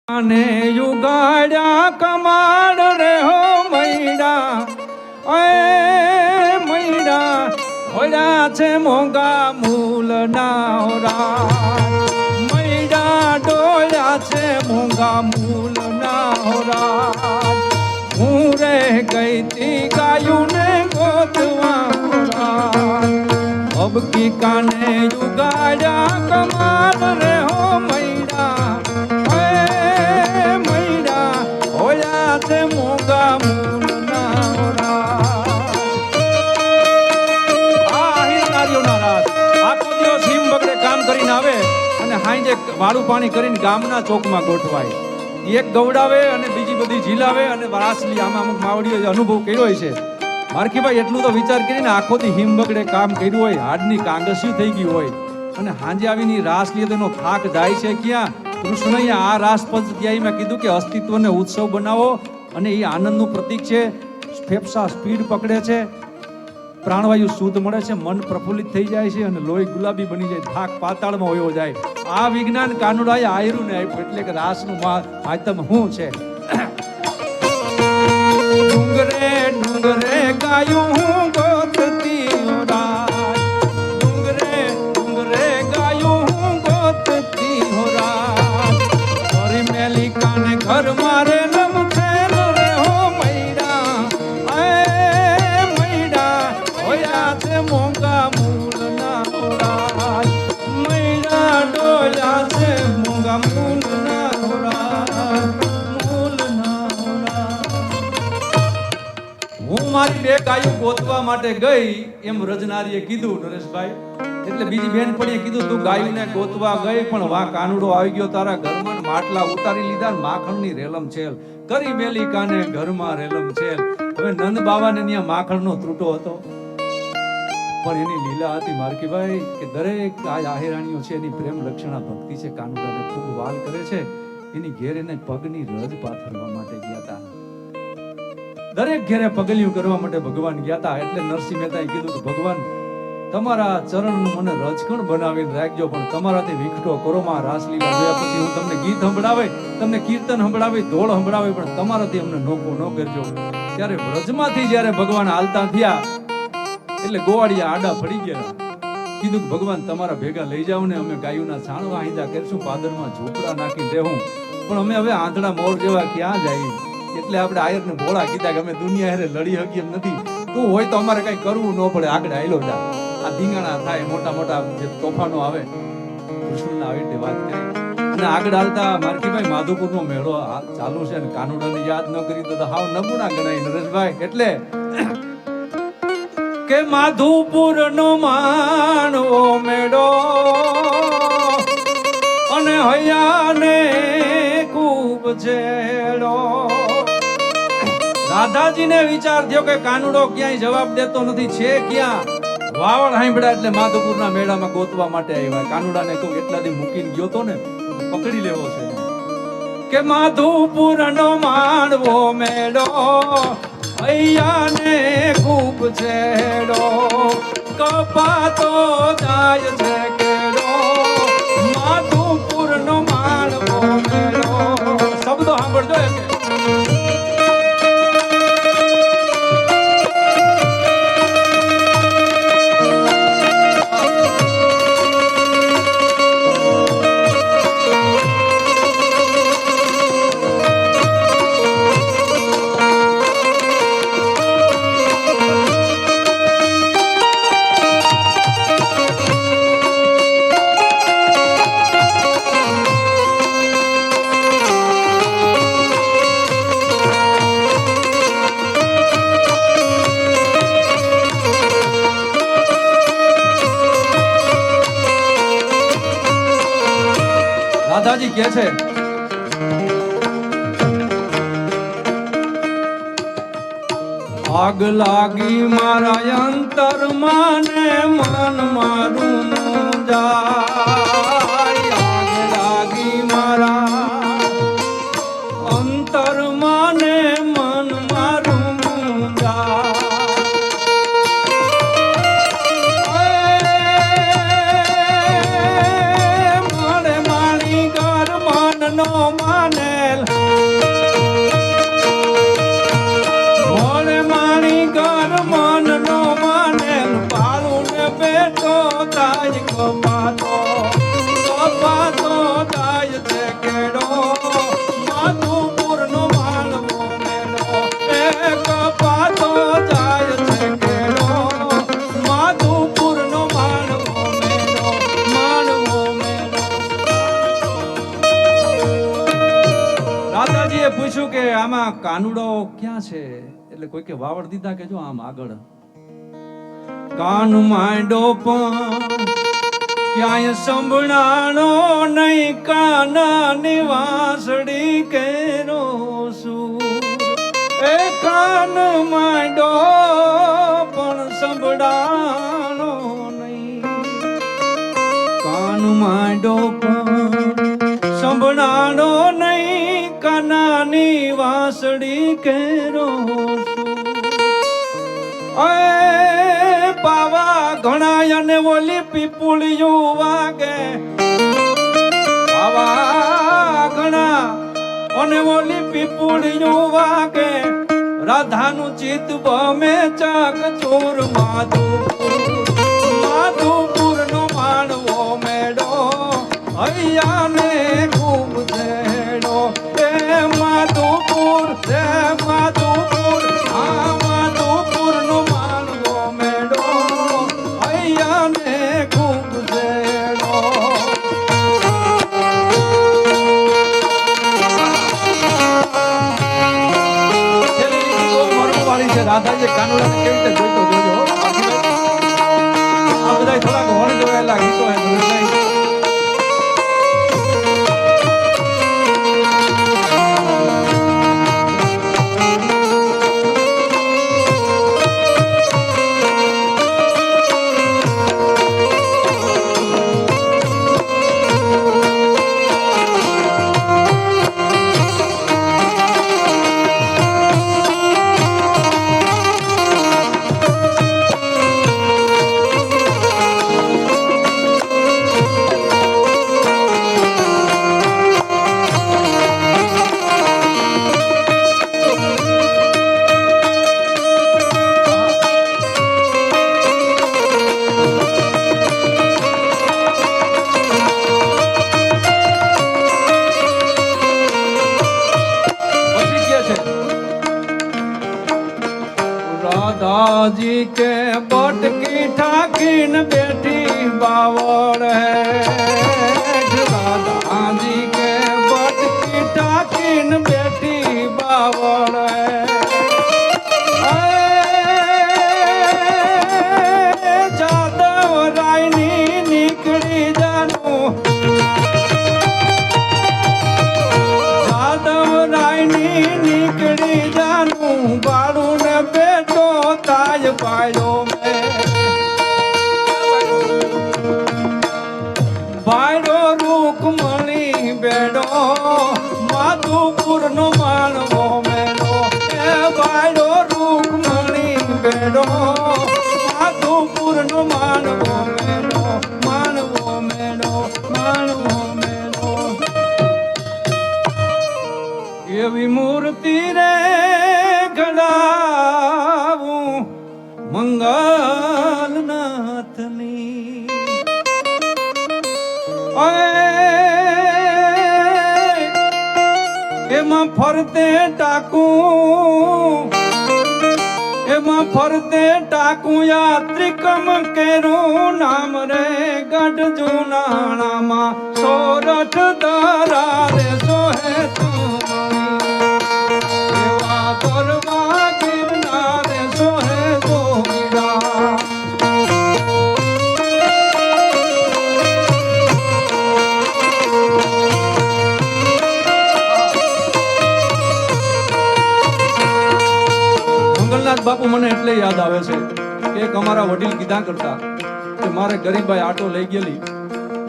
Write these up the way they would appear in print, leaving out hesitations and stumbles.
અને યુગાડ્યા કમાડ રે હો મૈડા એ મૈડા હોયા છે મોંઘા મૂલ ના હોરા મૈડા ડોળ્યા છે મોંઘા મૂલ ના હોરા હું રે ગઈ તી ગાયું ને ગોતવા હોરા અબકી કાને યુગાડ્યા કમાડ રે હો મૈડા મોગા મૂલ ના આખો દિવસ હિમ બગડે કામ કરીને આવે અને હાંજે વાળું પાણી કરીને ગામના ચોકમાં ગોઠવાય. એક ગવડાવે અને બીજી બધી ઝીલાવે અને રાસલી આમાં અમુક માવડીઓ અનુભવ કર્યો છે. મારખીભાઈ એટલું તો વિચાર કરીને આખો દી હિમ બગડે કામ કર્યું હોય, હાડની કાંગસ્યું થઈ ગયું હોય અને હાંજે આવીને રાસ લીધો એનો થાક જાય છે ક્યાં? કૃષ્ણએ આ રાસ પંચધ્યાયમાં કીધું કે અસ્તિત્વને ઉત્સવ બનાવો અને એ આનંદનું પ્રતીક છે. ફેફસા સ્પીડ પકડે છે, પ્રાણવાયુ શુદ્ધ મળે છે, મન પ્રફુલ્લિત થઈ જાય છે અને લોહી ગુલાબી બની જાય, થાક પાતાળમાં હોયો જાય. આ વિજ્ઞાન કાનુડાએ આયરું ને આપ્યું એટલે કે રાસનું માધ્યમ શું છે? ડુંગરે ડુંગરે ગાયું હું ગોતતી હોરાય, ડુંગરે ડુંગરે ગાયું હું ગોતતી હોરાય, મારી મેલી કાને ઘર મારે મોંઘા મૂલ ના હોરાય મૈડા ડોલ્યા છે મોંઘા મૂલ ના હોરાય મૂલ ના હોરાય. હું મારી બે ગાયું ગોતવા માટે ગઈ એમ રજનારીએ કીધું નરેશભાઈ. એટલે બીજી બેનપણીએ કીધું તું ગાયુંને ગોતવા ગઈ પણ વા કાનુડો આવી ગયો તારા ઘરમાં, માટલા ઉતારી લીધા, માખણની રેલમ છેલ કરી મેલી કાને ઘરમાં રેલમ છેલ. હવે નંદ બાવાને ત્યાં માખણનો ત્રૂટો હતો પણ એની લીલા હતી મારકીભાઈ કે દરેક આ આહેરાણીઓ છે એની પ્રેમ લક્ષણા ભક્તિ છે, કાનુડાને ખૂબ વાલ કરે છે. એની ઘેર એને પગની રજ પાથરવા માટે ગયા હતા. દરેક ઘેરે પગલિયું કરવા માટે ભગવાન ગયા હતા. એટલે નરસિંહ મહેતાએ કીધું કે ભગવાન તમારા ચરણનું મને રજકણ બનાવીને રાખજો પણ તમારાથી વિખટો કરો. માં રાસલીલા જોયા પછી હું તમને ગીત સંભળાવે, તમને કીર્તન સંભળાવે, ધોળ સંભળાવે પણ તમારાથી અમને નોકો ન કરજો. ત્યારે વ્રજમાંથી જ્યારે ભગવાન હાલતા થયા એટલે ગોવાળિયા આડા પડી ગયા. કીધું કે ભગવાન તમારા ભેગા લઈ જાવ ને, અમે ગાયુના છાણવા આંધા કરશું, પાદરમાં ઝૂંપડા નાખી દેવું પણ અમે હવે આંધળા મોર જેવા ક્યાં જાય? એટલે આપણે આયરને ભોળા કીધા કે અમે દુનિયા હારે લડી હકી એમ નથી, તું હોય તો અમારે કઈ કરવું ન પડે, આગળ આયલો જા. આ ધીંગાણા થાય, મોટા મોટા જે તોફાનો આવે, કૃષ્ણના આવી રીતે વાત કરી અને આગળ હાલતા મારકીભાઈ માધુપુરનો મેળો ચાલુ છે અને કાનુડાને યાદ ન કરી તો હાવ નમૂના ગણાય નરેશભાઈ. એટલે કે માધુપુર નો માણવો મેળો અને હૈયાને ખૂબ છેડો. રાધાજીને વિચાર થયો કે કાનુડો ક્યાંય જવાબ દેતો નથી, છે ક્યાં? વાવડ સાંભળ્યા એટલે માધુપુરના મેળામાં ગોતવા માટે આવ્યા. કાનુડાને કહું એટલા દી મૂકીને ગયો તો ને, પકડી લેવો છે. કે માધુપુર નો માણવો મેળો હૈયાને ખૂબ છેડો, કપાતો જાય છે કેડો, માધુપુર નો માણવો મેળો. શબ્દો સાંભળજો કે રાધાજી કહે છે આગ લાગી મારા અંતરમાં ને મન મારું જાય, આગ લાગી મારા અંતરમાં ને મન મારું જાય, મારે માણી ઘર મન નો માને મેલ મોડે માણી ઘર મન નો માનેલ પાળું ને બેઠો તાજ કપાતો તાજ છે કેડો માધુપુર નો માનવો મેળો એ કપાતો જાય છે કેડો માધુપુર નો માનવો મેળો રાધાજીએ પૂછ્યું કે આમાં કાનુડો ક્યાં છે એટલે કોઈ કે વાવડ દીધા કે જો આમ આગળ કાન માંડો પણ ક્યાંય સંભળાણો નહીં કાના નિવાસડી કેરો સુર એ કાન માંડો પણ સંભળાણો નહીં કાન માંડો પણ સંભળાણો નહીં કાના નિવાસડી કેરો સુર પાવા ઘણા અને ઓલી પીપુળિયું વાગે પાવા ઘણા અને ઓલી પીપુળિયું વાગે રાધાનું ચિત્ત બમે ચાક ચોર માધુપુર નો માનવો મેળો હૈયાને ખૂબ છેડો એ માધુપુર આ માધુપુર નો માનવો મેળો હૈયાને ખૂબ છેડો રાધાજી કાનુડાને કેવી રીતે જોઈતો જોજો આ બધા થોડાક હોળી જોયેલા ગીતો હે राधाजी के बटकी ठाकिन बेटी बावड़ है राधाजी के बटकी ठाकिन बेटी बावड़ है जादव रायनी निकली जानू जादव रायनी निकली जानू बाड़ू ने बेटो ताज पायो में बाड़ो रुकमणी बेडो माधुपुर नो मानवो मेलो ए बाड़ो रुकमणी बेडो माधुपुर नो मानवो मेलो मानवो मेलो मानवो मेलो एवी मूर्ति रे ઘડાવું મંગલનાથની એમાં ફરતે ટાકું યાત્રિકમ કેરું નામ રે ગઢ જુનાણામાં સોરઠ દરા રે સોહે બાપુ મને એટલે યાદ આવે છે કે એક અમારા વડીલ કીધા કરતા કે મારે ગરીબાઈ આટો લઈ ગયેલી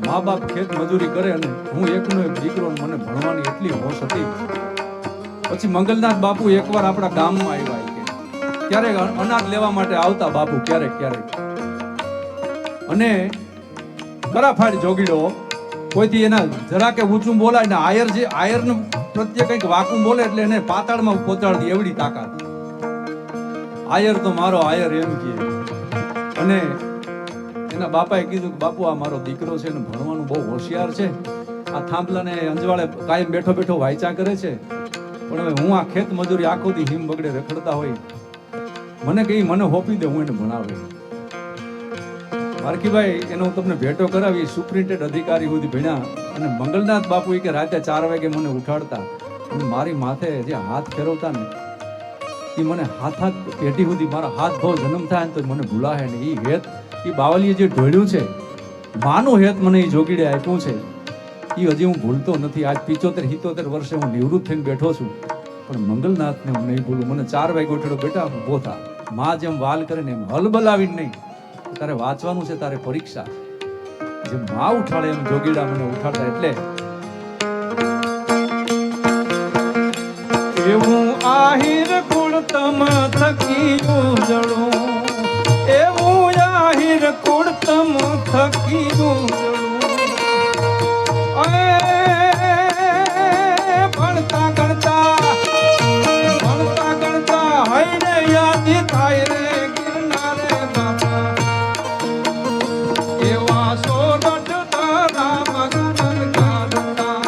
મા બાપ ખેત મજૂરી કરે અને હું એકનો એક દીકરો મને ભણવાની એટલી હોશ હતી પછી મંગલનાથ બાપુ એકવાર આપણા ગામમાં આવ્યા કે ક્યારેક અનાજ લેવા માટે આવતા બાપુ ક્યારેક અને બરાફાડી જોગીડો કોઈથી એના જરા કે ઊંચું બોલાય ને આયરનું પ્રત્યે કંઈક વાકું બોલે એટલે એને પાતાળમાં પહોંચાડી દે એવડી તાકાત. આયર તો મારો આયર એમ કહે. અને એના બાપાએ કીધું કે બાપુ આ મારો દીકરો છે ને ભણવાનું બહુ હોશિયાર છે, આ થાંભલાને અંજવાળે કાયમ બેઠો બેઠો વાંચા કરે છે, પણ હવે હું આ ખેત મજૂરી આખો દી હિમ બગડે રખડતા હોય, મને કહી મને હોપી દે, હું એને ભણાવે. મારકીભાઈ એનો હું તમને ભેટો કરાવી. સુપ્રિન્ટેન્ડન્ટ અધિકારી સુધી ભણ્યા અને મંગલનાથ બાપુ કે રાતે 4 વાગે મને ઉઠાડતા અને મારી માથે જે હાથ ફેરવતા ને એ મને હાથ પેઢી સુધી મારા હાથ ભાવ જન્મ થાય ને તો મને ભૂલાય ને. એ હેત એ બાવલીએ જે ઢોળ્યું છે માનું હેત મને એ જોગીડે આપ્યું છે એ હજી હું ભૂલતો નથી. આજ 75-77 વર્ષે હું નિવૃત્ત થઈને બેઠો છું પણ મંગલનાથને હું નહીં ભૂલું. મને 4 વાગે ઉઠાડો, બેટા ઊભો થા. માં જેમ વાલ કરે ને એમ હલબલાવીને નહીં, તારે વાંચવાનું છે, તારે પરીક્ષા. જેમ માં ઉઠાડે એમ જોગીડા મને ઉઠાડતા. એટલે એવું આહિર કુળ તમ થકી ઉજળું, એવું આહિર કુળ તમ થકી ઉજળું. ભણતા ગણતા હૈને યાદ થાય રે ગિરનારે બાપા. એવા સોરઠ તારા મગન ગાતા,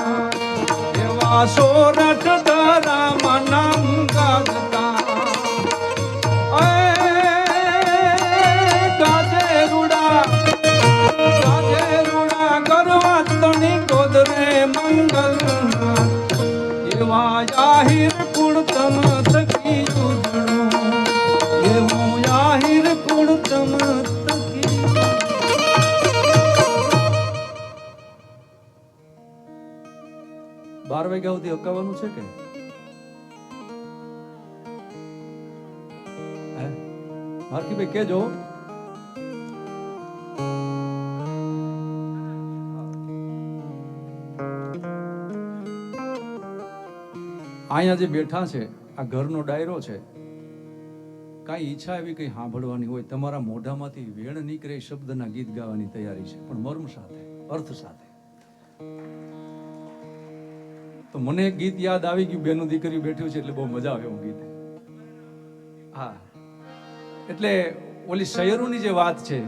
એવા સોરઠ તારા નામ ગાતા. ગાજેરુડા કરવા તણી ગોદરે મંગલ. એવા આહિર કુળ તમ થકી ઉજળું, એવું આહિર કુળ તમ થકી. 12 વાગ્યા સુધી અકાવવાનું છે કે માર્કીભાઈ કેજો. અહીંયા જે બેઠા છે આ ઘરનો ડાયરો છે. કાંઈ ઈચ્છા એવી કંઈ સાંભળવાની હોય, તમારા મોઢામાંથી વેણ નીકળે એ શબ્દના ગીત ગાવાની તૈયારી છે, પણ મર્મ સાથે, અર્થ સાથે. તો મને એક ગીત યાદ આવી ગયું, બેનું દીકરી બેઠ્યું છે એટલે બહુ મજા આવે એવું ગીત. હા, એટલે ઓલી શયરોની જે વાત છે,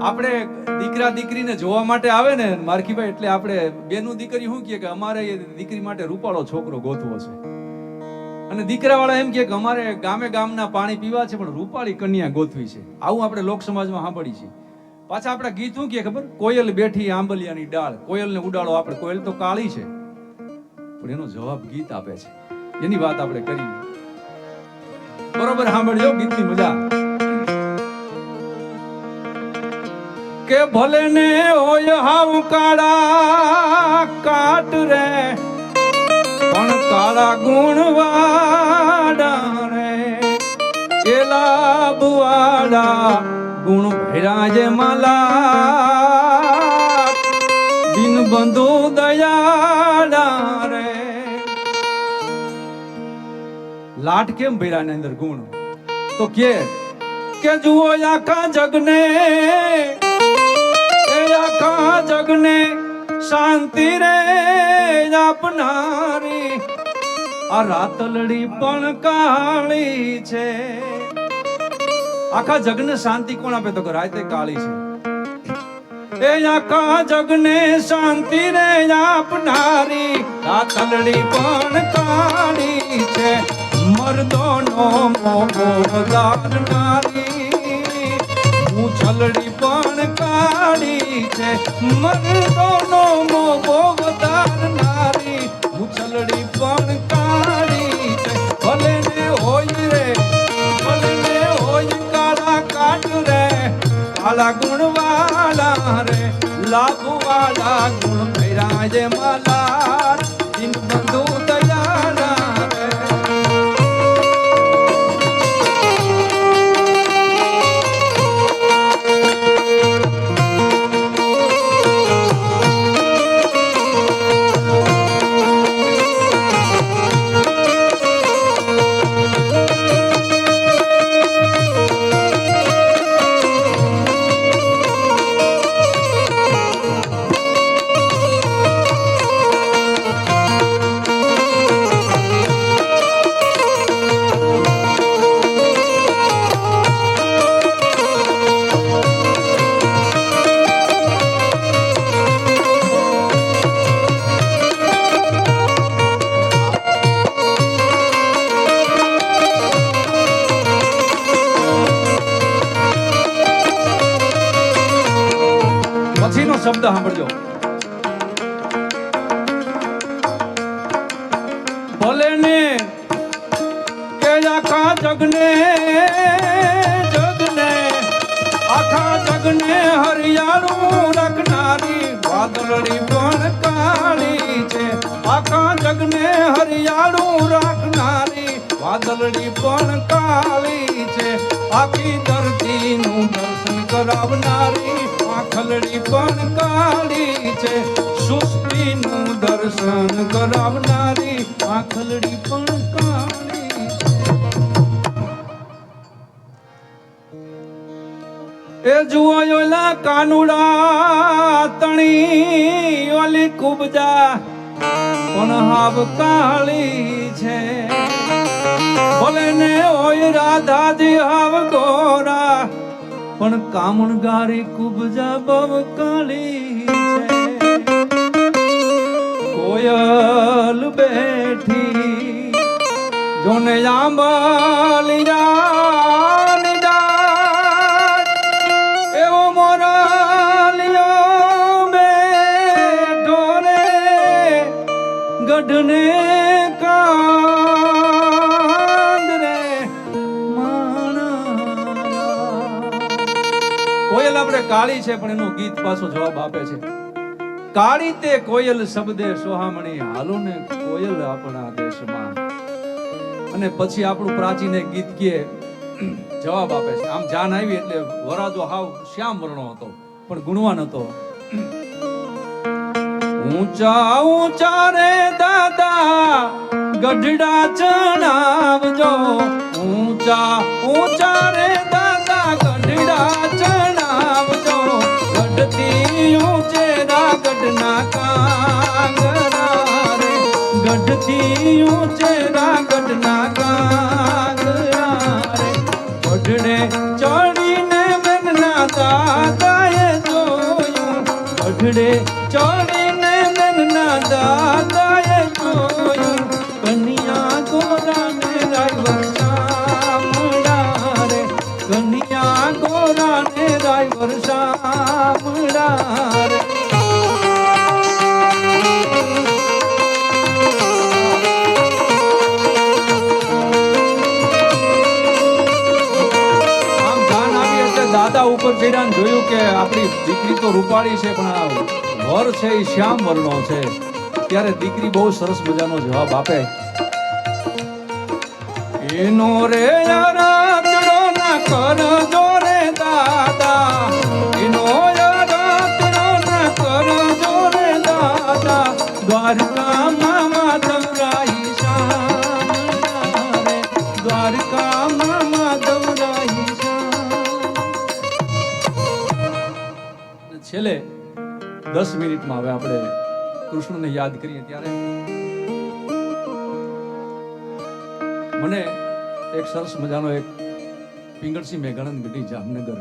આપણે દીકરા દીકરીને જોવા માટે આવે ને મારખીભાઈ, એટલે આપણે બેનું દીકરી શું કહે કે અમારે એ દીકરી માટે રૂપાળો છોકરો ગોતવો છે, અને દીકરાવાળા એમ કહે કે અમારે ગામના પાણી પીવા છે પણ રૂપાળી કન્યા ગોતવી છે. આવું આપણે લોક સમાજમાં સાંભળી છીએ. પાછા આપણા ગીત શું કહે ખબર? કોયલ બેઠી આંબલિયાની ડાળ, કોયલને ઉડાડો. આપણે કોયલ તો કાળી છે પણ એનો જવાબ ગીત આપે છે. એની વાત આપણે કરી. બરોબર સાંભળજો ગીતની મજા. કે ભલે ને હોય હાવ કાળા કાટ રે, પણ કાળા ગુણ વાળા રે, એલા બુવાળા ગુણ ભેરા જે માલા, દિન બંધુ દયાળા રે. લાટ કેમ ભેરા ની અંદર ગુણ? તો કે જુઓ આખા જગને, આખા જગને શાંતિ રે આપનારી આ રાતલડી પણ કાળી છે. આખા જગને શાંતિ કોણ આપે? તો કે રાતે કાળી છે. એ આખા જગને શાંતિ રે આપનારી રાતલડી પણ કાળી છે. મર્દોનો મોહ વધારનારી છલડી પણ કાળી છે. મર્દોનો મોહ વધારનારી છલડી પણ કાળી છે. ભલે ને હોય રે, ભલે ને હોય કાળા કાટ રે, કાળા ગુણ વાળા રે, લાભ વાળા ગુણ ભૈરા જે માલા, દિન બંધુ દયાળા રે. શબ્દ સાંભળજો. ભલે ને કે આખા જગને આખા જગને હરિયાળું રાખનારી વાદળડી પણ કાળી છે. આખા જગને હરિયાળું રાખનારી વાદળડી પણ કાળી છે. આખી ધરતીનું દર્શન કરાવનારી આખલડી પણ કાળી છે. સૃષ્ટિનું દર્શન કરાવનારી આખલડી પણ કાળી છે. એ જુઓ ઓલા કાનુડા તણી ઓલી કુબજા પણ હાવ કાળી છે. ભલે ને હોય રાધાજી હાવ ગોરા પણ કામણગારી કુબજા બહુ કાળી છે. કોયલ બેઠી જોને આંબલિયા એવો મોરાલિયો બેઠો રે ગઢને કાંદ રે કોયલ આપણે કાળી છે પણ એનું ગીત પાછો જવાબ આપે છે. કાળી તે કોયલ શબ્દે સોહામણી હાલો ને કોયલ આપણા દેશમાં. અને પછી આપણું પ્રાચીન એક ગીત કે જવાબ આપે છે. આમ જાન આવી એટલે વરાજો હાવ શ્યામ વર્ણો હતો પણ ગુણવાન હતો. ઊંચા ઊંચા રે દાદા ગઢડા ચણાવજો. ઊંચા ઊંચા રે દાદા ગઢડા ચણાવજો. ગઢથી ઊંચેરા ગઢના કાંગરા રે. ગઢથી ઊંચેરા ગઢના કાંગરા રે. ગઢડે ચડીને મેઘના દાદાએ જોયું. ગઢડે ચડીને મેઘના દાદાએ જોયું. કન્યા ગોરાને રાયવર શામળા રે. કન્યા ગોરાને રાયવર શામળા રે. દાદા ઉપર ચડ્યા જોયું કે આપણી દીકરી તો રૂપાળી છે પણ આ વર છે એ શ્યામ વર્ણો છે. ત્યારે દીકરી બહુ સરસ મજાનો જવાબ આપે. એનો રે રાતડો ના કરજો રે દાદા. એનો રાતડો ના કરજો રે દાદા. દ્વારકામાં માધવરાઈ શામળા રે. દ્વારકામાં માધવરાઈ. છેલ્લે 10 મિનિટમાં હવે આપણે કૃષ્ણને યાદ કરીએ. ત્યારે મને એક સરસ મજાનો એક પિંગળસિંહ મેઘાનંદ ગઢી જામનગર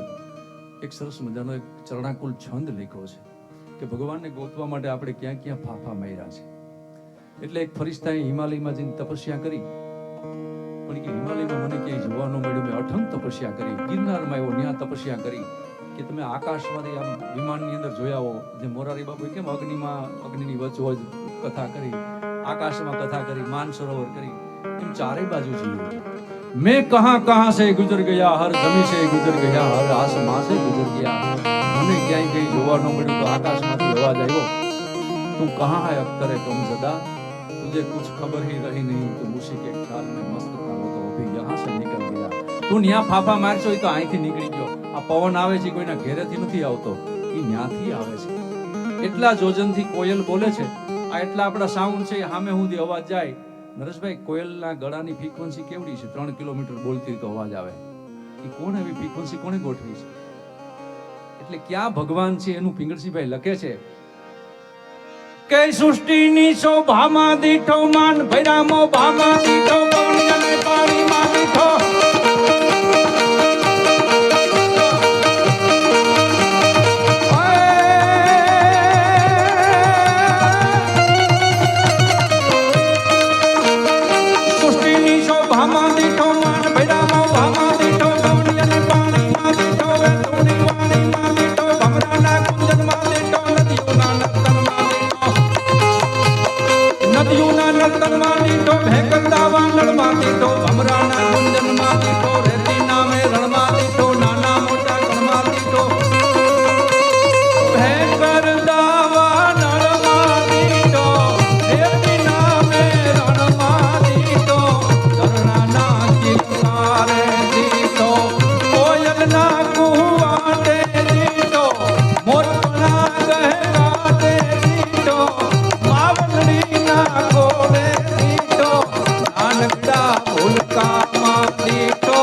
એક સરસ મજાનો એક ચરણાકુલ છંદ લખ્યો છે કે ભગવાનને ગોતવા માટે આપણે ક્યાં ક્યાં ફાફા માર્યા છે. એટલે એક ફરિશ્તાએ હિમાલયમાં જઈને તપસ્યા કરી પણ કે હિમાલયમાં મને ક્યાંય જોવા ન મળ્યું. મેં અઠંગ તપસ્યા કરી. ગિરનારમાં આવ્યો ત્યાં તપસ્યા કરી કે તમે આકાશમાંથી આમ વિમાનની અંદર જોયા હો જે મોરારી બાપુએ કેમ અગ્નિની વચ્ચોવચ કથા કરી, આકાશમાં કથા કરી, માનસરોવર કરી, એમ ચારે બાજુ જોઈએ. मैं कहां कहां से गुजर गया, हर जमी से गुजर गया, हर आसमां से गुजर गया. મને ક્યાંય કઈ જોવા ન મળ્યું તો આકાશમાંથી અવાજ આવ્યો, તું कहां है अख्तर कम ज़दा, तुझे कुछ खबर ही रही नहीं, तो उसी के ख्याल में मस्त था वो तो अभी यहाँ से निकल गया. તું ન્યા ફાફા મારશો તો અહીંથી નીકળી ગયો. આ પવન આવે છે કોઈના ઘેરેથી નથી આવતો, એ ન્યાથી આવે છે. એટલા જોજનથી કોયલ બોલે છે. આ એટલા આપણા સાઉન્ડ છે, સામે સુધી અવાજ જાય. નરેશભાઈ, કોયલના ગળાની ફ્રીક્વન્સી કેવડી છે? 3 કિલોમીટર બોલતી તો અવાજ આવે. એ કોણ એવી ફ્રીક્વન્સી કોણે ગોઠવી છે? એટલે ક્યાં ભગવાન છે એનું પિંગળસિંહભાઈ લખે છે કે સૃષ્ટિની શોભામાં દીઠો માન ભૈરામો ભામાં દીઠો પાણી અને પાણીમાં દીઠો ચંદનમાં દીઠો ભેકતા વાનળમાં દીઠો ભમરાના ગુંજનમાં દીઠો રેતી નામે રણમાં દીઠો નાના મોટા કણમાં દીઠો ભેકતા વાનળમાં દીઠો રેતી નામે રણમાં દીઠો ધરણાના ચિત્કારે દીઠો કોયલના કુવાટે દીઠો મોરના ગહેવાટે દીઠો માવલડીના કોલે દીઠો નાનકડા ભૂલકામાં દીઠો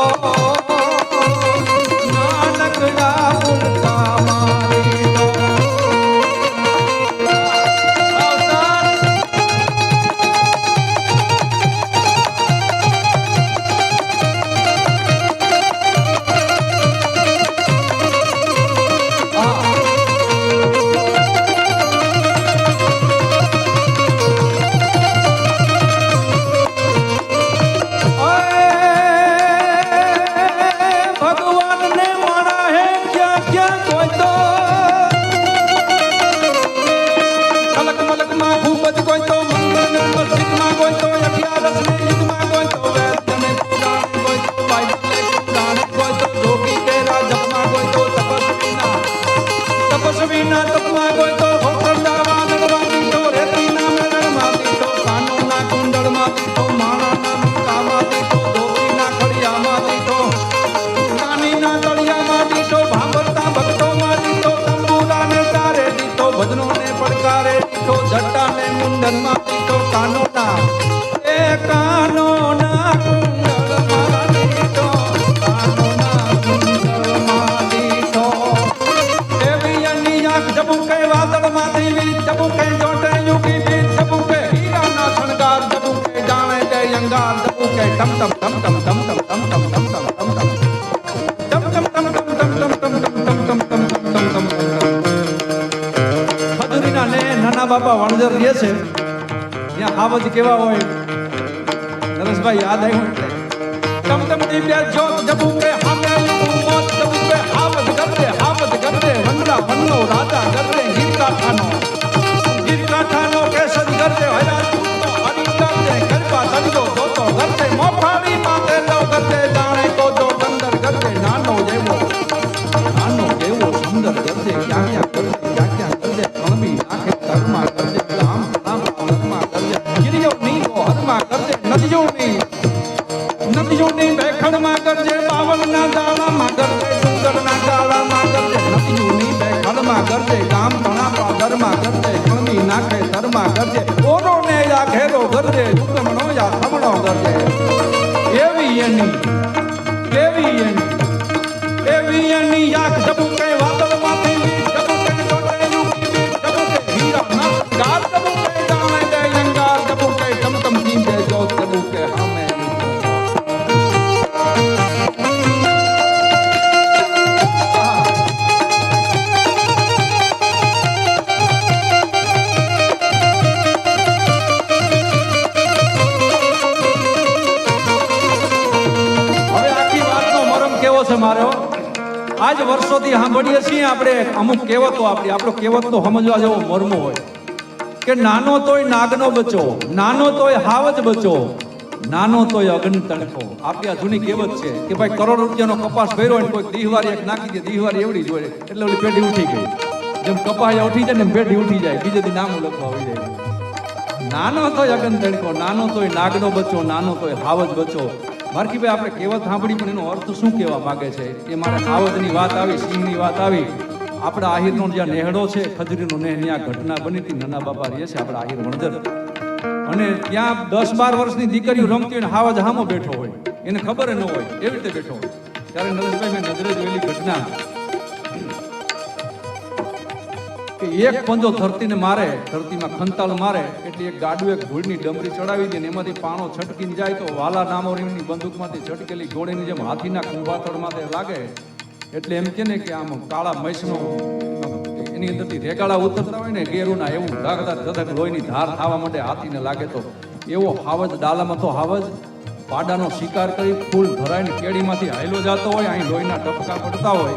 નાનકડા ભૂલકામાં દીઠો ભગવાનને માણા હે ક્યાં ક્યાં કોઈ તો કલક મલકમાં ભૂપત કોઈ તો મંગળને મસ્જિદમાં કોઈ તો અગિયારસને ઈદમાં કોઈ તો વેદને પુરાણ કોઈ તો બાઇબલે પુરાણ કોઈ તો જોગી તેરા જપમાં કોઈ તો તપસ્વીના તપમાં કોઈ તો ભોકરડા વાનળમાં દીઠો રેતીના મેળણમાં દીઠો કાનોના કુંડળમાં દીઠો માણાના મુકામાં દીઠો ધોતીના ખડિયામાં દીઠો કાનીના તળિયામાં દીઠો ભાંભરતા ભક્તોમાં દીઠો તંબુરાને તારે દીઠો ભજનોને પડકારે દીઠો જટાને મુંડનમાં દીઠો કાનોના એ કાનોના કુંડળમાં દીઠો કાનોના કુંડળમાં દીઠો એવી અની આંખ જબુકે વાદળમાંથી વીજ જબુકે જોટે યુગી બીજ જબુકે હીરાના શણગાર જબુકે જાણે કે અંગાર જબુકે ટમ ટમ ટમ ટમ ટમ ટમ ટમ ટમ ટમ ટમ ટમ ખજૂરીના ને નાના બાપા વણઝર રહે છે ત્યાં હાવજ કેવા હોય નરેશભાઈ યાદ આવ્યું એટલે ટમ ટમ દીપ્યા જોત જબુકે હામે મોત જબુકે હાવજ ગરદે વનરા વનનો રાજા ગરદે ગીરકાઠાનો કેસર ગરદે હયાતૂતનો હરી ગરદે ગરબા દંડો દોતો ગરદે મોફાળી માથે લો ગરદે જાણે કોજો બંદર ગરદે નાનો જેવો સુંદર ગરદે ક્યાં ક્યાં ગરદે કણબી નાખે ઘરમાં ગરદે આમ આમ ઘરમાં ગરદે ગિરિયો નીરો હરમાં ગરદે નદીઓની બેખણમાં ગરદે બાવળના દાણામાં ગરદે ડુંગરના ગાળામાં ગરદે નદીઓની બેખણમાં ગરદે ગામ તણા પાદરમાં ગરદે કણબી નાખે ધરમાં ગરદે ઓરોને યા ઘેરો ગરદે ઉગમણો યા થમણો ગરદે એવી એની યાક જબુકે વાદળમાંથી વીજ જબુકે જોટે યુગી બીજ જબુકે હીરાના ગાર જબુકે જાણે દે અંગાર જબુકે ટમટમ ટીંબે જોત જબુકે હામે મારો આજ વર્ષોથી સાંભળીએ છીએ આપણે અમુક કહેવતો આપણો કહેવતનો સમજવા જેવો મર્મ હોય કે નાનો તોય નાગનો બચો, નાનો તોય હાવજ બચો, નાનો તોય અગ્નિ તણખો. આપણી આ જૂની કહેવત છે કે ભાઈ કરોડ રૂપિયાનો કપાસ ભર્યો હોય કોઈ દીહવારી એક નાખી દે, દીહવારી એવડી જ હોય એટલે ઓલી પેઢી ઉઠી ગઈ. જેમ કપાયા ઉઠી જાય ને પેઢી ઉઠી જાય, બીજે દી નામ લખવા આવી જાય. નાનો તોય અગ્નિ તણખો, નાનો તોય નાગનો બચો, નાનો તોય હાવજ બચો. મારકી ભાઈ આપણે કહેવત સાંભળી પણ એનો અર્થ શું કહેવા માંગે છે એ મારે હાવજની વાત આવી, સિંહની વાત આવી. આપણા આહિરનો જ્યાં નેહડો છે ખજરીનો નેહ, ત્યાં ઘટના બની હતી. નાના બાપા રહે છે આપણા આહિર વણઝર, અને ત્યાં 10-12 વર્ષની દીકરીઓ રમતી હોય, હાવજ હામો બેઠો હોય, એને ખબર ન હોય, એવી રીતે બેઠો હોય. ત્યારે નરેશભાઈ મેં નજરે જોયેલી ઘટના કે એક પંજો ધરતીને મારે, ધરતીમાં ખંતાળ મારે એટલે એક ગાડું એક ધૂળની ડમરી ચડાવી દે ને એમાંથી પાણો છટકીને જાય તો વાલા નામોરીની બંદૂકમાંથી છટકેલી ગોળીની જેમ હાથીના ખંભાતળમાંથી લાગે. એટલે એમ કે ને કે આમ કાળા મૈસનો એની અંદરથી રેગાળા ઉતરતા હોય ને ગેરુના, એવું ધગધગ ધગધગ લોહીની ધાર થવા માટે હાથીને લાગે. તો એવો હાવજ ડાલામાં તો હાવજ પાડાનો શિકાર કરી ફૂલ ધરાઈને કેડીમાંથી હાયલો જતો હોય, અહીં લોહીના ટપકા પડતા હોય,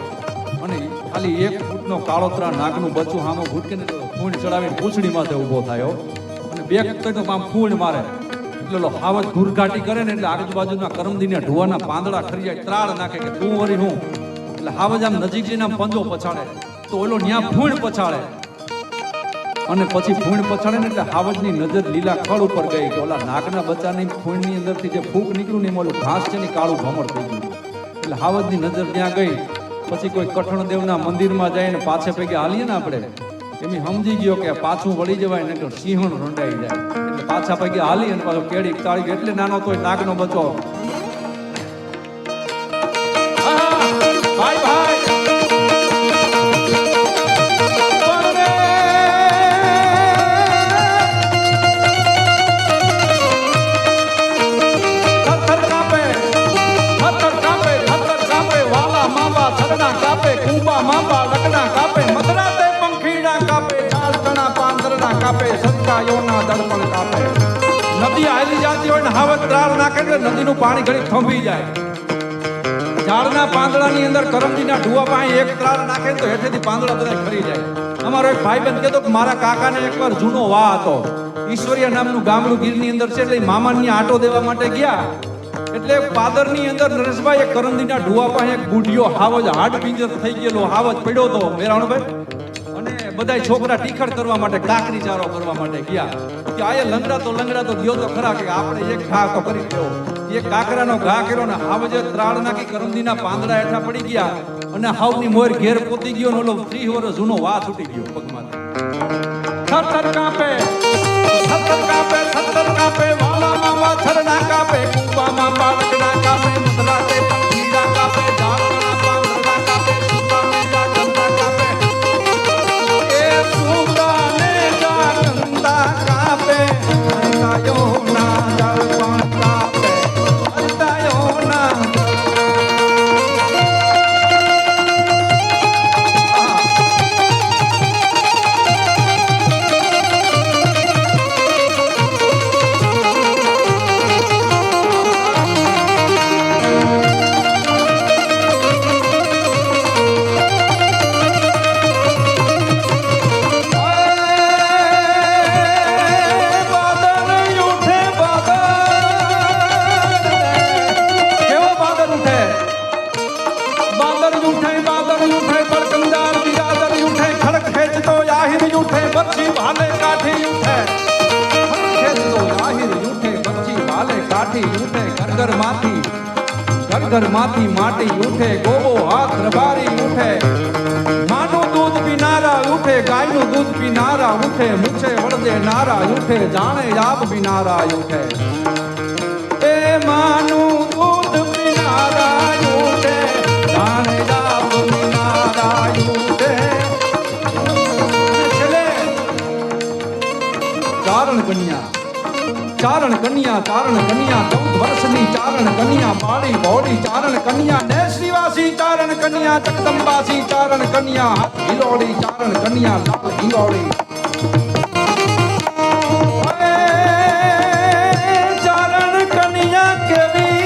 અને ખાલી 1 ફૂટનો કાળોતરા નાગનું બચ્ચું સામો ભૂટકીને ફૂણ ચડાવીને પૂંછડી માથે ઊભો થયો અને 2 તો આમ ફૂણ મારે એટલે હાવજ ઘૂરઘાટી કરે ને એટલે આજુબાજુના કરમદીના ઢોવાના પાંદડા ખરીયા ત્રાળ નાખે કે તું વરી હું. એટલે હાવજ આમ નજીક જઈને આમ પંજો પછાડે તો ઓલો ન્યા ફૂણ પછાડે અને પછી ફૂણ પછાડે ને એટલે હાવજની નજર લીલા ખડ ઉપર ગઈ કે ઓલા નાગના બચ્ચાની ફૂણની અંદરથી જે ફૂંક નીકળ્યું ને એમાં ઓલું ઘાસ છે ને કાળું ભમર થઈ ગયું. એટલે હાવજની નજર ત્યાં ગઈ. પછી કોઈ કઠણદેવના મંદિરમાં જઈને પાછે પૈકી હાલીએ ને આપણે એમ સમજી ગયો કે પાછું વળી જવાય ને કે સિંહણ રંડાઈ જાય. એટલે પાછા પૈકી હાલી અને પાછો કેડી તાળી એટલે નાનો તોય નાગનો બચ્ચો. ભાઈ ભાઈ કાપે કુંબા માપા લકડા કાપે મદરા તે પંખીડા કાપે ચાલ કણા પાંદરડા કાપે સત્કાયોના દર્પણ કાપે. નદી હાલી જાતી હોય ને હાવજ ત્રાળ નાખે એટલે નદીનું પાણી ઘડી થંભી જાય. ઝાડના પાંદડાની અંદર કરમદીના ઢુવા પાસે એક ત્રાળ નાખે તો હેઠેથી પાંદડા બધા ખરી જાય. અમારો એક ભાઈબંધ કહેતો કે મારા કાકાને એકવાર જૂનો વાહ હતો, ઈશ્વરિયા નામનું ગામડું ગીરની અંદર છે. એટલે મામાની આટો દેવા માટે ગયા એટલે પાદરની અંદર નરેશભાઈ એક કરમદીના ઢુવા પાસે એક બુઢિયો હાવજ હાડ પિંજર થઈ ગયેલો હાવજ પડ્યો હતો મેરાણભાઈ. અને બધાય છોકરા ટીખડ કરવા માટે કાકરી ચારો કરવા માટે ગયા કે આયે લંગડા તો ગયો તો ખરા કે આપણે એક ઘા તો કરી દેવો. એક કાકરાનો ઘા કર્યો ને હાવજે ત્રાળ નાખી કરમદીના પાંદડા હેઠા પડી ગયા અને હાવની મોર ઘેર પોતી ગયો ને ઓલો 30 વર્ષ જૂનો વા છૂટી ગયો પગમાંથી. થર કાપે વાલા મામા થરના કાપે કુંબા મામા લકડા કાપે મદરા તે પંખીડા કાપે ઝાડના પાંદડા કાપે સુકા ને જાગંતા કાપે એ સુકા ને જાગંતા કાપે અંતાયો ના દર્પણ કાપે અંતાયો ના. ઘરમાંથી માટી ઉઠે ગોબો હાથ રબારી ઉઠે. માનું દૂધ પીનારા ઉઠે ગાયનું દૂધ પીનારા ઉઠે મૂછે વળદે નારા ઉઠે જાણે આબ પીનારા ઉઠે. એ માનું દૂધ પીનારા ઉઠે જાણે આબ પીનારા ઉઠે. છેલ્લે ચારણ કન્યા 14 વર્ષની ચારણ કન્યા બાળી બોડી ચારણ કન્યા નેશ્રીવાસી ચારણ કન્યા જગદંબાસી ચારણ કન્યા હાથ હિલોડી ચારણ કન્યા લાલ હિલોડી. ચારણ કન્યા કેવી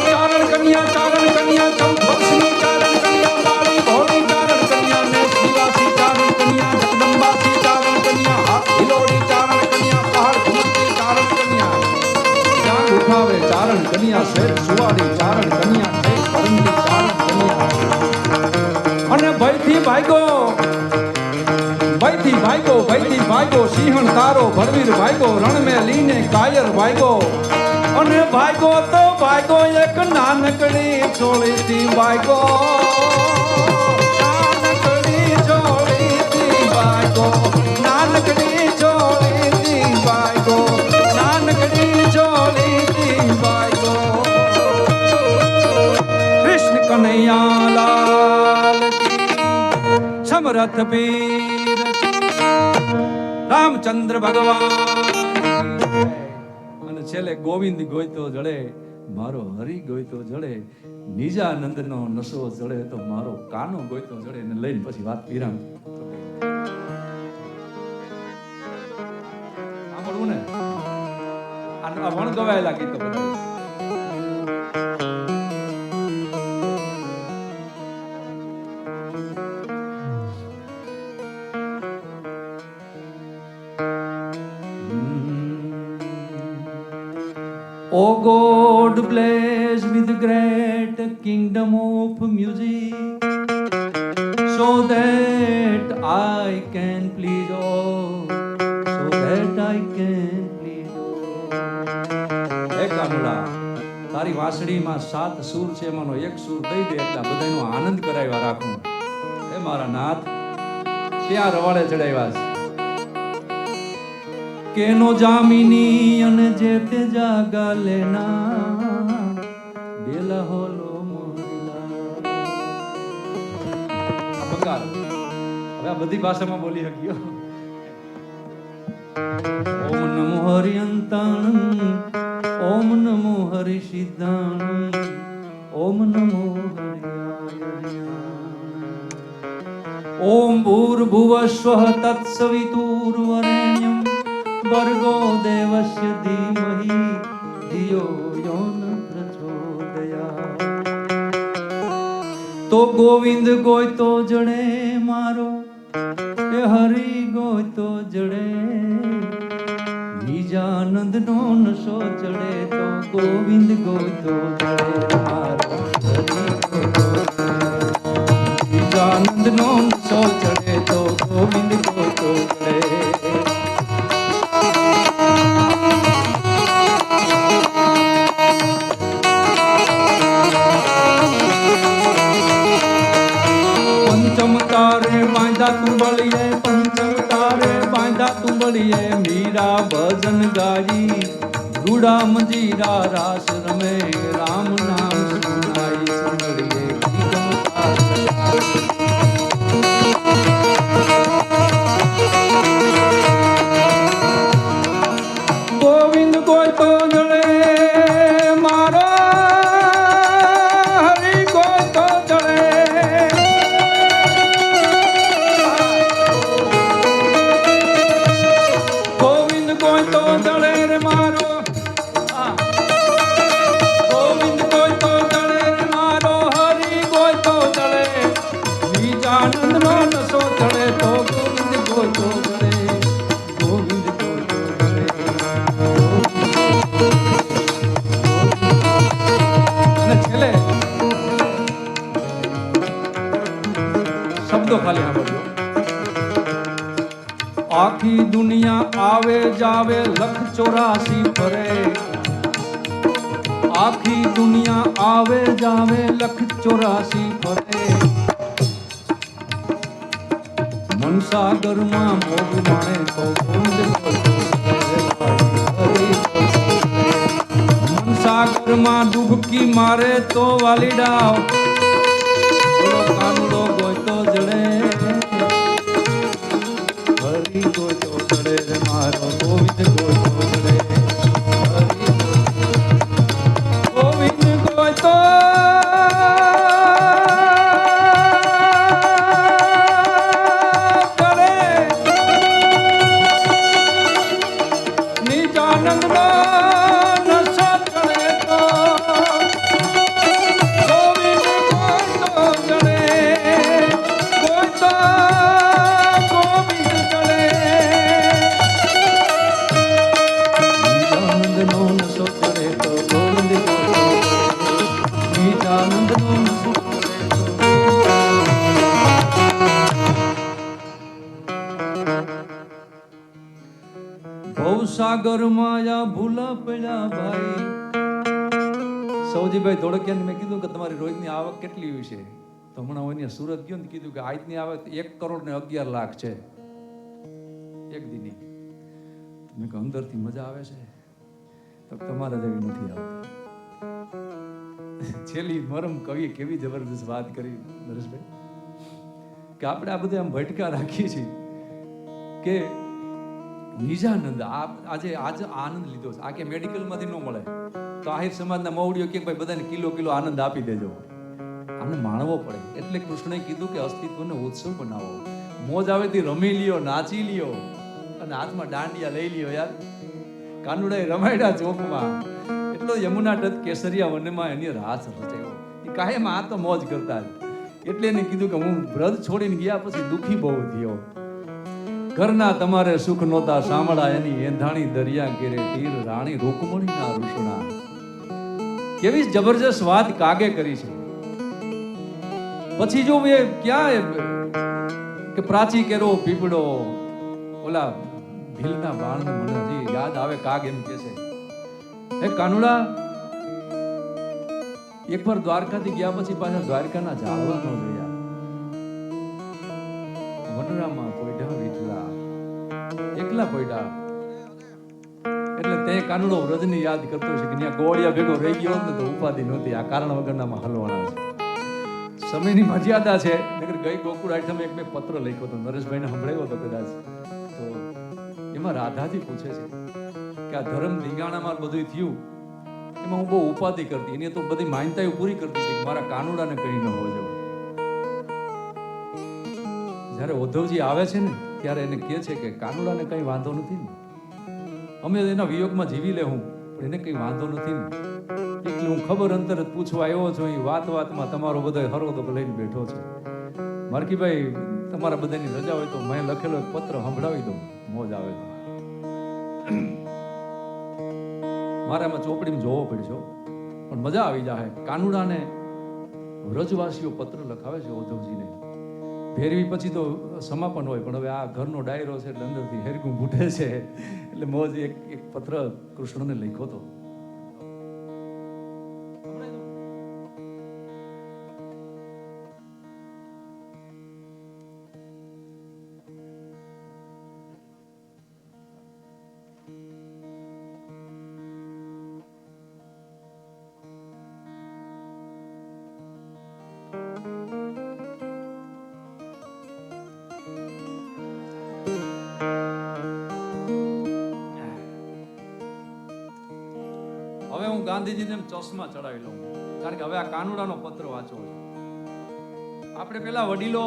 ચારણ કન્યા 14 વર્ષની ચારણ કન્યા બાળી બોડી ચારણ કન્યા નેશ્રીવાસી ચારણ કન્યા જગદંબાસી હિલોડી ચારણ કન્યા પહાડ ઘૂમતી ચારણ કન્યા ચાંદ ઉઠાવે ચારણ કન્યા શ્વેત સુવાડી ચારણ કન્યા ઠેક પરમતી ચારણ કન્યા. અને ભયથી ભાગ્યો સિંહણ તારો ભરવીર ભાગ્યો રણ મે લીને કાયર ભાગ્યો. અને ભાગ્યો તો ભાગ્યો એક નાનકડી છોડીથી ભાગ્યો નાનકડી છોડીથી ભાગ્યો નાનકડી છોડીથી ભાગ્યો નાનકડી છોડીથી ભાગ્યો. કૃષ્ણ કનૈયા લાલ સમરથ પીર રામચંદ્ર ભગવાન. અને છેલ્લે ગોવિંદ ગોઈતો જડે મારો હરિ ગોઈતો જડે નિજાનંદનો નશો જડે તો મારો કાનો ગોઈતો જડે ને લઈને પછી વાત વિરામ. સાંભળવું ને આ વણ ગવાયેલા ગીતો બધા. Oh God, bless with great kingdom of music, so that I can please all, so that I can please all. હે કાનુડા, તારી વાંસળીમાં 7 સૂર છે, એમાંનો એક સૂર દઈ દે એટલે બધાનો આનંદ કરાવ્યા રાખું. હે મારા નાથ, ત્યાં રવાડે ચડાવ્યા છે. કેનો જામીની અને જે તે જાગા લેના બેલા હોલો મોરીલા. બંગાળ હવે આ બધી ભાષામાં બોલી શક્યો. ઓમ નમો હરિયંતાણં, ઓમ નમો હરિ સિદ્ધાણં, ઓમ નમો હરિયાય. ઓમ ભૂર્ભુવસ્વઃ તત્સવિતુર્વરેણ્યં ભર્ગો દેવસ્ય ધીમહિ ધિયો યો ન પ્રચોદયાત. તો ગોવિંદ ગોયતો જડે મારો, એ હરિ ગોયતો જડે, નિજાનંદ નો નશો ચડે. તો ગોવિંદ ગોયતો જડે મારો, નિજાનંદ નો નશો ચડે. તો ગોવિંદ ગોયતો જડે. તુંબળીએ પંચમ તારે બાંધા તુંબળીએ, મીરા ભજન ગાઈ રૂડા મંજીરા રાસ રમે, રામ નામ સુનાઈ સંગળીએ. ગોવિંદ ગોયતો જળે મારો, હરિ ગોયતો જળે. ખાલી સાંભળજો. આખી દુનિયા આવે જાવે 184 ફરે, આખી દુનિયા આવે જાવે 184 ફરે. મનસાગરમાં મોગ માણે તો મનસાગરમાં ડૂબકી મારે તો વાલીડા, બોલો કાનુડો ગોયતો જડે, હરિ ગોયતો જડે રે મારો, ગોવિંદ ગોયતો જડે, ગોવિંદ ગોયતો જડે. નિજાનંદ નો નશો ચડે તો ભવસાગર માયા ભૂલા પડ્યા ભાઈ. સૌજીભાઈ ધોળકિયાને મેં કીધું કે તમારી રોજની આવક કેટલી હોય છે? તો હમણાં હું સુરત ગયો ને કીધું કે આજની આવક 1,11,00,000 છે એક દીની. મેં કહ્યું અંદરથી મજા આવે છે? તો તમારા જેવી નથી આવતી. છેલ્લી મરમ કવિએ કેવી જબરદસ્ત વાત કરી નરેશભાઈ, કે આપણે આ બધે આમ ભટકા રાખીએ છીએ કે નિજાનંદ આજે આનંદ લીધો છે. આ કે મેડિકલમાંથી ન મળે તો આહિર સમાજના મવડીઓ કે ભાઈ બધાને કિલો કિલો આનંદ આપી દેજો. આને માણવો પડે. એટલે કૃષ્ણએ કીધું કે અસ્તિત્વને ઉત્સવ બનાવો. મોજ આવે તે રમી લ્યો, નાચી લ્યો અને હાથમાં દાંડિયા લઈ લ્યો. યાર કાનુડાએ રમાડ્યા ચોકમાં, એટલો યમુના તટ કેસરિયા વનમાં એની રાસ રચાયો. એ કાયમ આ તો મોજ કરતા જ. એટલે એને કીધું કે હું વ્રત છોડીને ગયા પછી દુઃખી બહુ થયો. ઘરના તમારે સુખ નોતા સાંભળા એની એંધાણી દરિયા કેરે તીર રાણી રૂકમણીના રૂષણા. કેવી જબરજસ્ત વાત કાગે કરી છે. પછી જો એ ક્યાં કે પ્રાચી કેરો પીપળો ઓલા ભીલના બાણને મને હજી યાદ આવે. કાગ એમ કે છે, હે કાનુડા, એકવાર દ્વારકાથી ગયા પછી પાછા દ્વારકાના ઝાડવા નો જોયા. વનરામાં પોઈઢા વીઠલા એકલા પોઈઢા. એટલે તે કાનુડો વ્રજની યાદ કરતો છે કે ત્યાં ગોળિયા ભેગો રહી ગયો ને તો ઉપાધિ નહોતી. આ કારણ વગરનામાં હલવાના છે. સમયની મર્યાદા છે. નકર ગઈ ગોકુળ આઠમે એક બે પત્ર લખ્યો હતો, નરેશભાઈને સંભળાયો હતો કદાચ. તો એમાં રાધાજી પૂછે છે કે આ ધર્મ ધીંગાણામાં બધું થયું એમાં હું બહુ ઉપાધિ કરતી, એની તો બધી માન્યતાઓ પૂરી કરતી હતી, મારા કાનુડાને કઈ ન હોવો જવું. જ્યારે ઉદ્ધવજી આવે છે ને ત્યારે એને કહે છે કે કાનુડાને કઈ વાંધો નથી ને, અમે એના વિયોગમાં જીવી લેવું, પણ એને કઈ વાંધો નથી ને. એટલે હું ખબર અંતર જ પૂછવા આવ્યો છું. એ વાતમાં તમારો બધો હરોદો લઈને બેઠો છે. મારકીભાઈ, તમારા બધાની રજા હોય તો મેં લખેલો એક પત્ર સંભળાવી દઉં, મોજ આવે તો. મારે આમાં ચોપડીમાં જોવો પડશો પણ મજા આવી જાય. કાનુડાને વ્રજવાસીઓ પત્ર લખાવે છે ઉદ્ધવજીને. ભેરવી પછી તો સમાપન હોય, પણ હવે આ ઘરનો ડાયરો છે એટલે અંદરથી હેરગું ફૂટે છે એટલે મોજ એક પત્ર કૃષ્ણને લખ્યો હતો. હવે હું ગાંધીજીને ચશ્મા ચડાવી લઉં, કારણ કે હવે આ કાનુડાનો પત્ર વાંચવો છે. આપણે પેલા વડીલો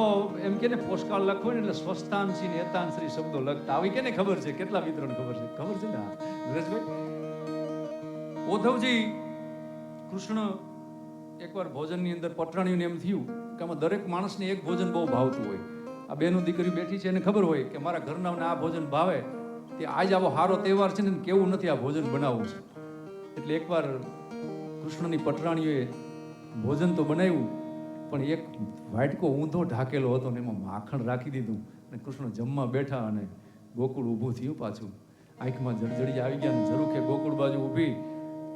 એમ કે ને પોસ્ટકાર્ડ લખવો ને એટલે સ્વસ્થાંશી ને એતાંશ્રી શબ્દો લખતા. આવી કેને ખબર છે? કેટલા મિત્રોને ખબર છે? ખબર છે ને નરેશભાઈ? ઉદ્ધવજી કૃષ્ણ એકવાર ભોજનની અંદર પટરાણીઓને એમ થયું કે આમાં દરેક માણસને એક ભોજન બહુ ભાવતું હોય. આ બેનું દીકરી બેઠી છે એને ખબર હોય કે મારા ઘરનાને આ ભોજન ભાવે, તે આજ આવો સારો તહેવાર છે ને કેવું નથી આ ભોજન બનાવવું છે. એટલે એકવાર કૃષ્ણની પટરાણીઓએ ભોજન તો બનાવ્યું, પણ એક વાટકો ઊંધો ઢાકેલો હતો ને એમાં માખણ રાખી દીધું અને કૃષ્ણ જમવા બેઠા અને ગોકુળ ઊભું થયું. પાછું આંખમાં જળજળી આવી ગયા અને ઝરૂખે ગોકુળ બાજુ ઊભી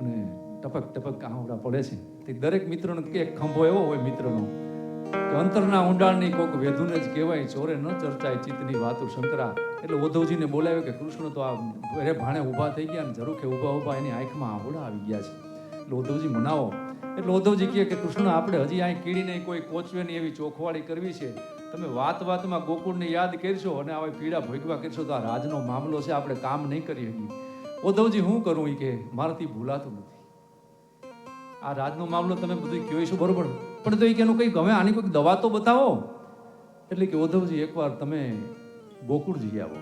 અને ટપક ટપક આંવડા પડે છે. તે દરેક મિત્રનો એક ખંભો એવો હોય મિત્રનો કે અંતરના ઊંડાણની કોક વેધુને જ કહેવાય, ચોરે ન ચર્ચાય ચિત્તની વાતો શંકરા. એટલે ઉદ્ધવજીને બોલાવ્યો કે કૃષ્ણ તો આ ઘરે ભાણે ઊભા થઈ ગયા અને ઝરૂખે ઊભા એની આંખમાં આંવડા આવી ગયા છે, એટલે ઉદ્ધવજી મનાવો. એટલે ઉદ્ધવજી કહે કે કૃષ્ણ, આપણે હજી અહીં કીડીને કોઈ કોચવે નહીં એવી ચોખવાડી કરવી છે. તમે વાતમાં ગોકુળને યાદ કરશો અને આવા પીડા ભોગવા કરશો તો આ રાજનો મામલો છે, આપણે કામ નહીં કરી શકીએ. ઉદ્ધવજી હું કરું? એ કે મારાથી ભૂલાતું નથી. આ રાજનો મામલો તમે બધું કહો છો બરોબર, પણ તો એ કે એનું કંઈક હવે આની કોઈ દવા તો બતાવો. એટલે કે ઉદ્ધવજી એકવાર તમે ગોકુળ જઈ આવો,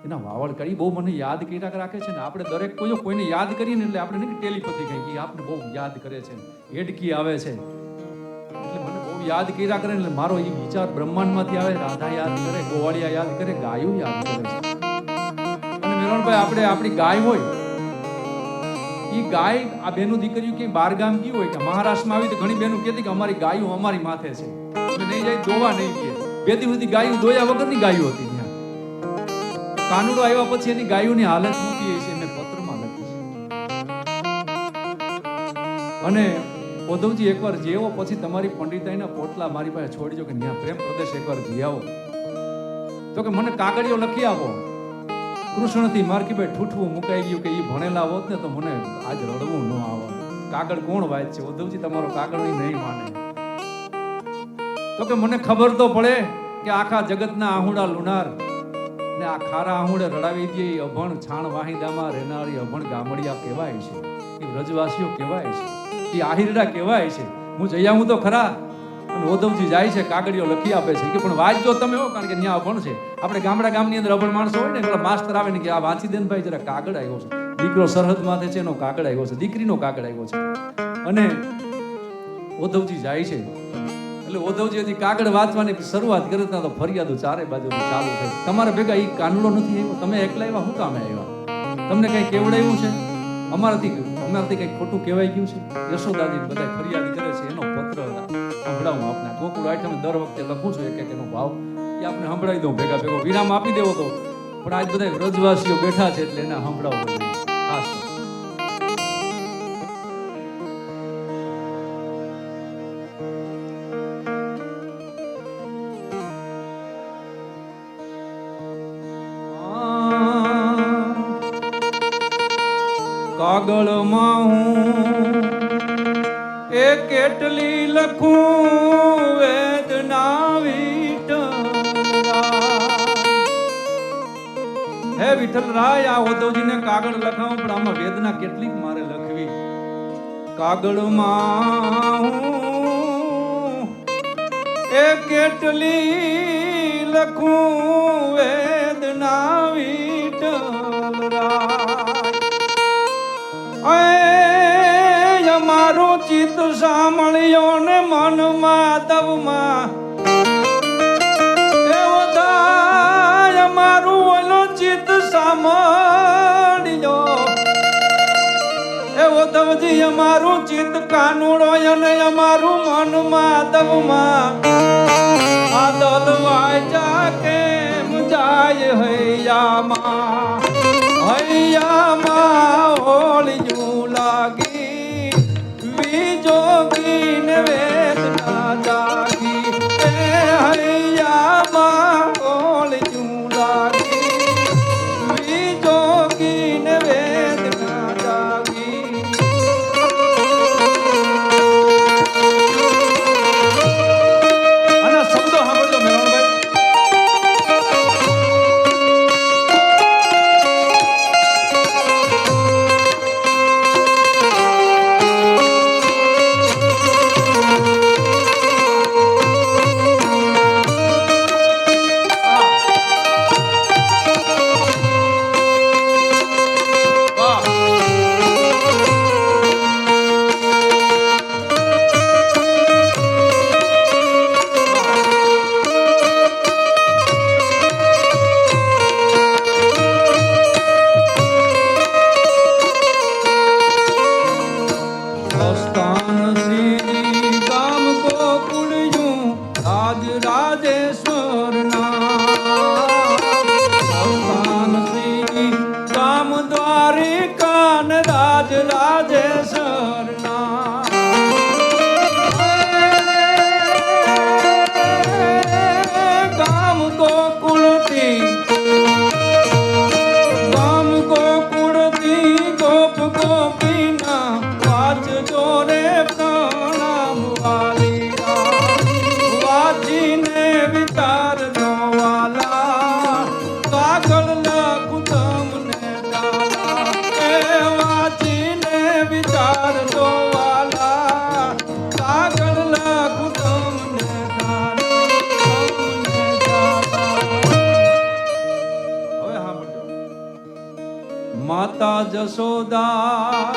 એના વાવડ કરી બહુ મને યાદ કર્યા રાખે છે ને. આપણે દરેક કોઈને યાદ કરીએ ને એટલે આપણે નહીં ટેલિપથી કહીએ કે આપણે બહુ યાદ કરે છે, હેડકી આવે છે એટલે મને બહુ યાદ કર્યા કરે. એટલે મારો એ વિચાર બ્રહ્માંડમાંથી આવે. રાધા યાદ કરે, ગોવાળિયા યાદ કરે, ગાયો યાદ કરે છે. અને મેલણભાઈ, આપણે આપણી ગાય હોય, એ ગાય આ બેનું દીકરીઓ ક્યાંય બાર ગામ ગયું હોય કે મહારાષ્ટ્રમાં આવી તો ઘણી બેનું કહેતી કે અમારી ગાયો અમારી માથે છે, અમે નહીં જાય દોવા નહીં દે. બે દી સુધી ગાયો દોયા વગરની ગાયો હતી. કાનુડો આવ્યા પછી એની ગાયોની હાલત મૂકી છે, મેં પત્રમાં લખી છે. અને ઉદ્ધવજી એકવાર જેવો પછી તમારી પંડિતાઈના પોટલા મારી પાસે છોડી દો કે ત્યાં પ્રેમ પ્રદેશ એકવાર જઈ આવો. તો કે મને કાગળિયો લખી આપો. કૃષ્ણથી માર્કીભાઈ ઠૂઠવું મુકાઈ ગયું કે એ ભણેલા હોત ને તો મને આજ રડવું ન આવે. કાગળ કોણ વાંચ છે? ઉદ્ધવજી તમારો કાગળ નહીં માને. તો કે મને ખબર તો પડે કે આખા જગતના આહુડા લુનાર ને આ ખારા આહુડે રડાવી દે એ અભણ છાણ વાહિદામાં રહેનારી અભણ ગામડિયા કહેવાય છે, એ વ્રજવાસીઓ કહેવાય છે, એ આહિરડા કહેવાય છે. હું જઈ આવું તો ખરા. અને ઉદ્ધવજી જાય છે, કાગળિયો લખી આપે છે કે પણ વાંચજો તમે હો, કારણ કે ત્યાં અભણ છે. આપણે ગામની અંદર અભણ માણસો હોય ને એટલે માસ્તર આવે ને કે આ વાંચી દે ને ભાઈ, જરા કાગળ આવ્યો છે, દીકરો સરહદ માથે છે એનો કાગળ આવ્યો છે, દીકરીનો કાગળ આવ્યો છે. અને ઉદ્ધવજી જાય છે એટલે ઉદ્ધવજી હજી કાગળ વાંચવાની શરૂઆત કરી ત્યાં તો ફરિયાદો ચારે બાજુથી ચાલુ થઈ. તમારા ભેગા ઈ કાનુડો નથી આવ્યો, તમે એકલા આવ્યા, શું કામે આવ્યા? તમને કઈ કેવડાવ્યું છે? અમારાથી કઈ ખોટું કહેવાય ગયું છે? યશોદાજી બધા ફરિયાદ કરે છે, એનો પત્ર સંભળાવું આપને. ગોકુળ આઠમે દર વખતે લખું છું એક એનો ભાવ, એ આપને સંભળાવી દઉં ભેગા ભેગો. વિરામ આપી દેવો તો, પણ આજ બધા વ્રજવાસીઓ બેઠા છે એટલે એને સંભળાવવું ખાસ. કાગળમાં હું એ કેટલી લખું વેદના વિઠ્ઠલરાય. હે વિઠ્ઠલરાય, આ ઉદ્ધવજીને કાગળ લખાવું, પણ આમાં વેદના કેટલીક મારે લખવી. કાગળમાં હું એ કેટલી લખું વેદના વિઠ્ઠલરાય. મારું ચિત્ત સાંભળ્યો ને મનમાં તવમાં એવો થાય. મારું ઓલો ચિત્ત સાંભળ્યો એવો તવજી અમારું ચિત્ત કાનુડો અને અમારું મનમાં તવમાં આ દલવાય જા કેમ જાય હૈયામાં હોળિયું લાગી જોગીને વેદના જાગી. એ હૈયામાં હોળિયું લાગી જોગીને વેદના જાગી. આના શબ્દો સાંભળજો મેરણભાઈ. માતા જશોદા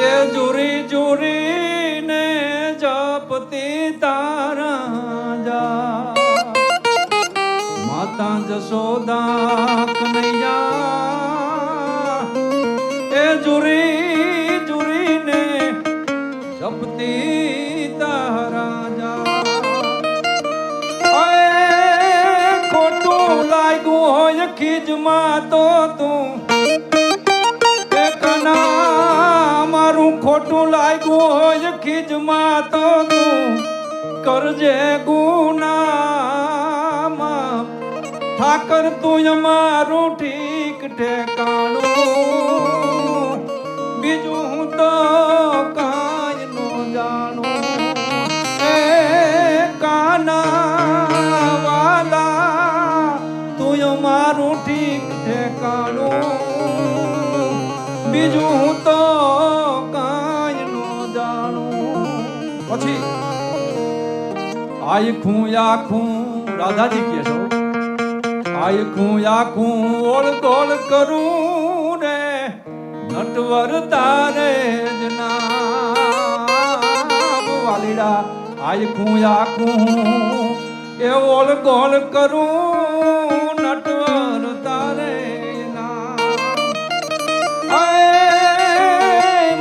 એ જુરી જુરીને જપતી તારા જા. માતા જશોદા કનૈયા એ જુરી જુરીને જપતી તારા જા. ખોટું લાગ્યું હોય ખીજમાં તો તું મારું ખોટું લાગ્યું હોય ખીજમાં તો તું કરજે ગુનામાં. ઠાકર તું અમારું ઠીક ઠેકાણું, બીજું હું તો કાંઈ નો જાણું. એ કાના વાલા તું અમારું ઠીક ઠેકાણું, બીજું હું તો કાંઈ નો જાણું. પછી આખું આખું રાધાજી કહે છો, આખું આખું ઓળગોળ કરું રે નટવર તારે જ નામ. વાલીડા આખું આખું એ ઓલ ગોલ કરું નટવર તારે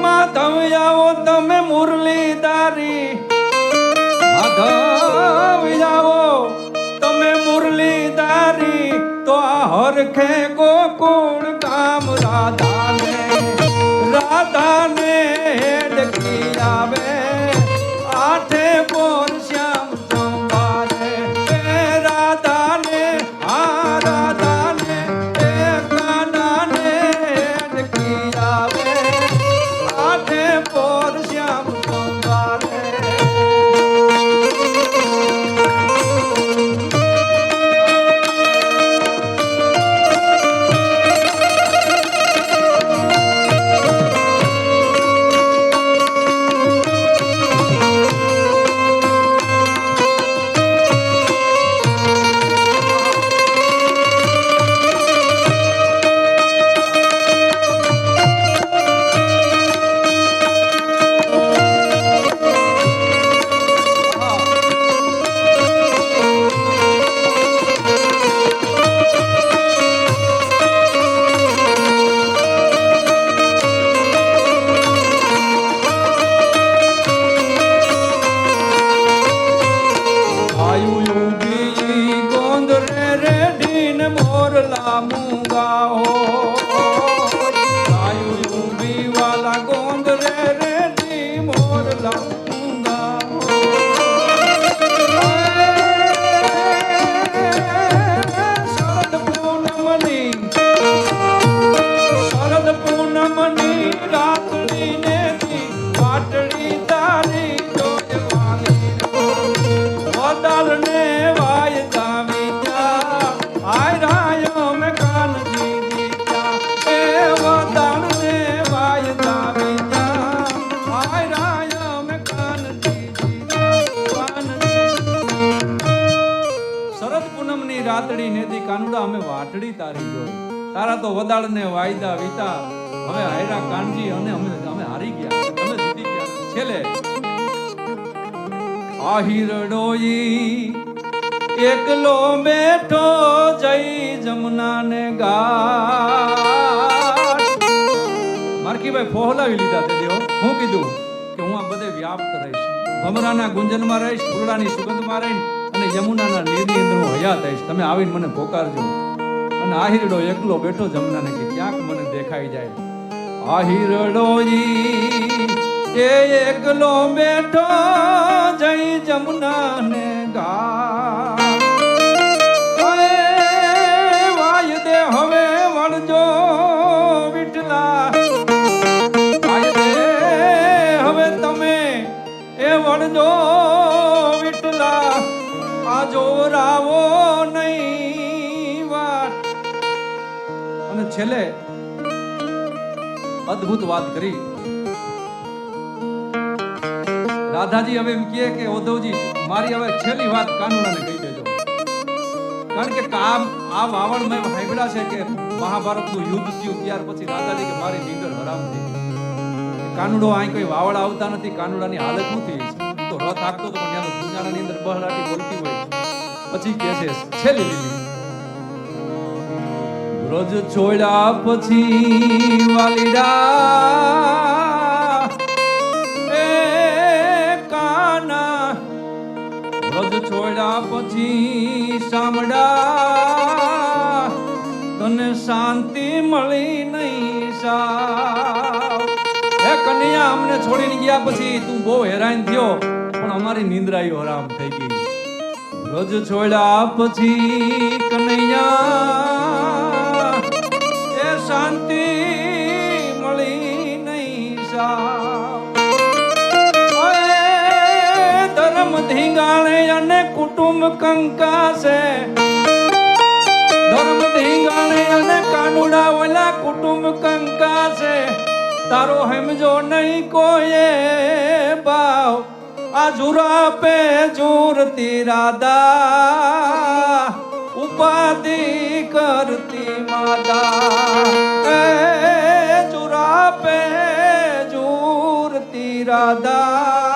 માધવ આવો તમે મુરલીધારી માધવ આવો તમે મુરલીધારી તો આ હરખે ગોકુળ કામ રાધાને ડકી આવે આઠે બોર શ્યામ ચંબારે રાધાને કાનાને ડકી આવે આઠે બોર શ્યામ ચંબારે રાતડી નેદી કાનુડા અમે વાટડી તારી જોઈ તારા તો વદાળ ને વાયદા વિતા હવે હાયરા કાનજી અને અમે હારી ગયા અમે જીતી ગયા છેલ્લે આહિરડોઈ એકલો બેઠો જઈ જમુના ને ઘાટ મારકીભાઈ ફોહલાવી લીધા તે દેવો હું કીધું કે હું આ બધે વ્યાપ્ત રહીશ ભમરાના ગુંજનમાં રહીશ ફૂલડાની સુગંધમાં રહીશ અને યમુનાના નીરની અંદર હું હયાત આવીશ તમે આવીને મને પોકારજો અને આહિરડો એકલો બેઠો જમનાને કે ક્યાંક મને દેખાઈ જાય આહિરડો એ એકલો બેઠો જઈ જમનાને ઘાટ વાય દે હવે વળજો વિઠલા વાય દે હવે તમે એ વળજો વિઠલા આ જોરાવો નહીં વાત અને છેલ્લે અદ્ભુત વાત કરી રાધાજી હવે એમ કહે કે ઉદ્ધવજી મારી હવે છેલ્લી વાત કાનુડાને કહી દેજો કારણ કે કામ આ વાવણ મેં સાંભળ્યા છે કે મહાભારતનું યુદ્ધ થયું ત્યાર પછી રાધાજી કે મારી નીંદર હરામ થઈ કાનુડો અહીં કોઈ વાવડ આવતા નથી કાનુડાની હાલત શું થઈ તો રથ આગતો તો પણ દુનિયાની અંદર બહરાટી બોલતી હોય પછી કે છે છેલ્લી લીલી વ્રજ છોડ્યા પછી વાલીડા એ કાના વ્રજ છોડ્યા પછી સામડા તને શાંતિ મળી નહીં સાવ હે કન્યા અમને છોડીને ગયા પછી તું બહુ હેરાન થયો પણ અમારી નિંદ્રાયો હરામ થઈ ગઈ વ્રજ છોડ્યા પછી કનૈયા એ શાંતિ મળી નહીં સાવ ધર્મ ધીંગાણે અને કુટુંબ કંકાશે ધર્મ ધીંગાણે અને કાનુડા ઓલા કુટુંબ કંકાશે તારો હેમજો નહીં કોઈએ ભાવ આ જુરા પે જુરતી રાધા ઉપાધિ કરતી માતા એ જુરા પે જુરતી રાધા